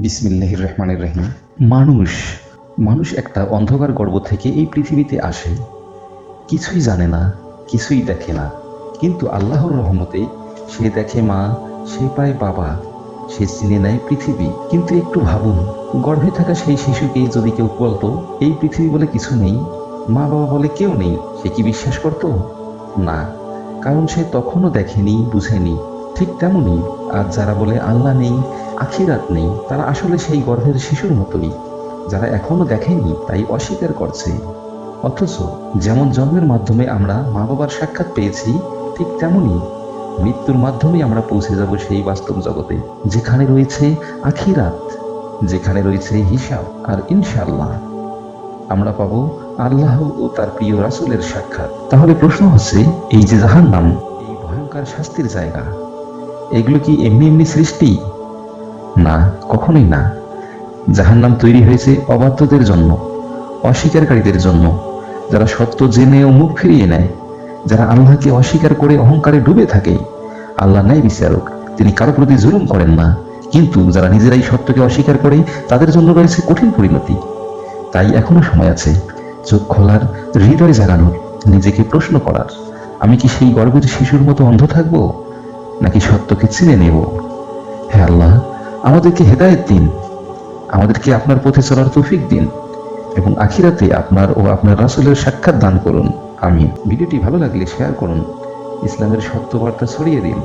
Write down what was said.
বিসমিল্লাহির রহমানির রহিম। মানুষ মানুষ একটা অন্ধকার গর্ভ থেকে এই পৃথিবীতে আসে, কিছুই জানে না, কিছুই দেখে না, কিন্তু আল্লাহর রহমতে সে দেখে মা, সে পায় বাবা, সে চিনে নেয় পৃথিবী। কিন্তু একটু ভাবুন, গর্ভে থাকা সেই শিশুকে যদি কেউ বলতো এই পৃথিবী বলে কিছু নেই, মা বাবা বলে কেউ নেই, সে কি বিশ্বাস করত? না, কারণ সে তখনও দেখেনি, বুঝেনি। ঠিক তেমনই আজ যারা বলে আল্লাহ নেই, আখিরাত নেই, তারা আসলে সেই গর্ভের শিশুর মতোই, যারা এখনো দেখেনি তাই অস্বীকার করছে। অথচ যেমন জন্মের মাধ্যমে আমরা মা বাবার সাক্ষাৎ পেয়েছি, ঠিক তেমনই মৃত্যুর মাধ্যমে আমরা পৌঁছে যাব সেই বাস্তব জগতে, যেখানে রয়েছে আখিরাত, যেখানে রয়েছে হিসাব, আর ইনশাআল্লাহ আমরা পাবো আল্লাহ ও তার প্রিয় রাসূলের সাক্ষাৎ। তাহলে প্রশ্ন হচ্ছে, এই যে জাহান্নাম, এই ভয়ঙ্কর শাস্তির জায়গা, এগুলো কি এমনি এমনি সৃষ্টি? না, কখনোই না। জাহান্নাম তৈরি হয়েছে অবাধ্যদের জন্য, অস্বীকারীদের জন্য, যারা সত্য জেনেও মুখ ফিরিয়ে নেয়, যারা আল্লাহকে অস্বীকার করে অহংকারে ডুবে থাকে। আল্লাহ ন্যায় বিচারক, তিনি কারো প্রতি জুলুম করেন না, কিন্তু যারা নিজেরাই সত্যকে অস্বীকার করে তাদের জন্য রয়েছে কঠিন পরিণতি। তাই এখনো সময় আছে চোখ খোলার, হৃদয় জাগানোর, নিজেকে প্রশ্ন করার, আমি কি সেই গর্ভের শিশুর মতো অন্ধ থাকবো, নাকি সত্যকে চিনে নেব? হে আল্লাহ, আমাদেরকে হেদায়েত দিন, আমাদেরকে আপনার পথে চলার তৌফিক দিন, এবং আখিরাতে আপনার ও আপনার রাসূলের সাক্ষাৎ দান করুন। আমিন। ভিডিওটি ভালো লাগলে শেয়ার করুন, ইসলামের সত্য বার্তা ছড়িয়ে দিন।